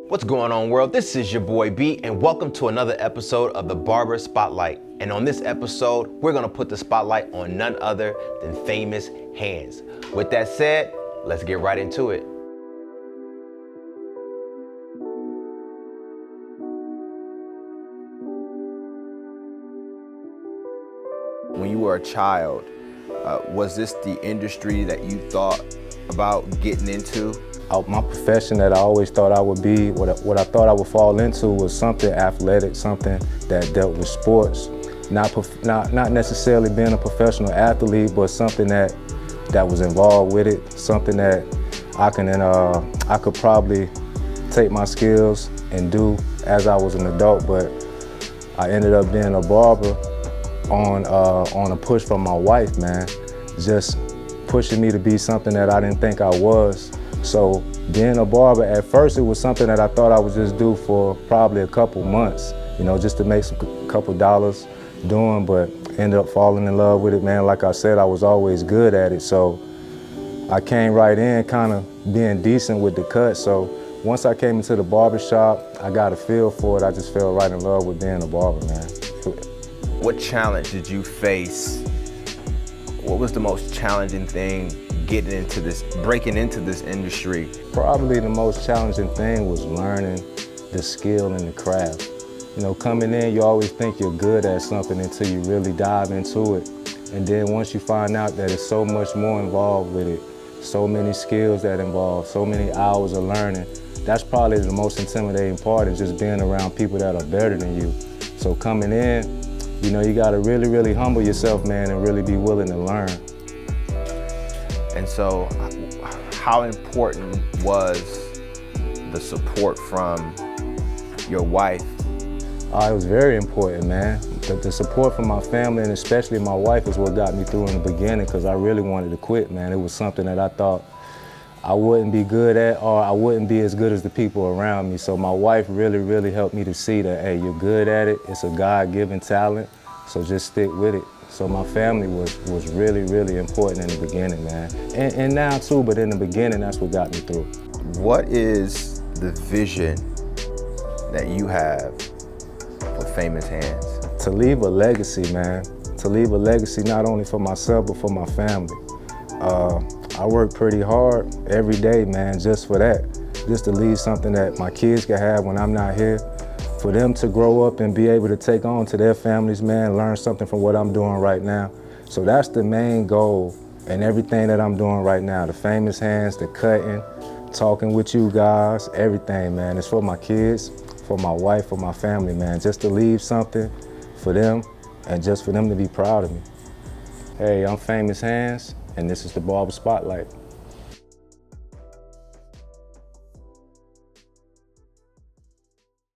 What's going on, world? This is your boy B, and welcome to another episode of the Barber Spotlight. And on this episode, we're gonna put the spotlight on none other than famous hands. With that said, let's get right into it. When you were a child, was this the industry that you thought about getting into? My profession that I always thought I would be, what I thought I would fall into was something athletic, something that dealt with sports. Not necessarily being a professional athlete, but something that was involved with it, something that I could probably take my skills and do as I was an adult. But I ended up being a barber on a push from my wife, man, just pushing me to be something that I didn't think I was. So being a barber, at first it was something that I thought I would just do for probably a couple months, just to make a couple dollars doing, but ended up falling in love with it, man. Like I said, I was always good at it. So I came right in kind of being decent with the cut. So once I came into the barber shop, I got a feel for it. I just fell right in love with being a barber, man. What challenge did you face? What was the most challenging thing breaking into this industry? Probably the most challenging thing was learning the skill and the craft. Coming in, you always think you're good at something until you really dive into it. And then once you find out that it's so much more involved with it, so many skills that involve, so many hours of learning, that's probably the most intimidating part, is just being around people that are better than you. So coming in, you gotta really, really humble yourself, man, and really be willing to learn. And so, how important was the support from your wife? It was very important, man. The support from my family, and especially my wife, is what got me through in the beginning, because I really wanted to quit, man. It was something that I thought I wouldn't be good at, or I wouldn't be as good as the people around me. So my wife really, really helped me to see that, hey, you're good at it. It's a God-given talent, so just stick with it. So my family was really, really important in the beginning, man. And now too, but in the beginning, that's what got me through. What is the vision that you have with Famous Hands? To leave a legacy, man. To leave a legacy not only for myself, but for my family. I work pretty hard every day, man, just for that. Just to leave something that my kids can have when I'm not here. For them to grow up and be able to take on to their families, man, learn something from what I'm doing right now. So that's the main goal in everything that I'm doing right now. The Famous Hands, the cutting, talking with you guys, everything, man. It's for my kids, for my wife, for my family, man. Just to leave something for them and just for them to be proud of me. Hey, I'm Famous Hands, and this is the Barber Spotlight.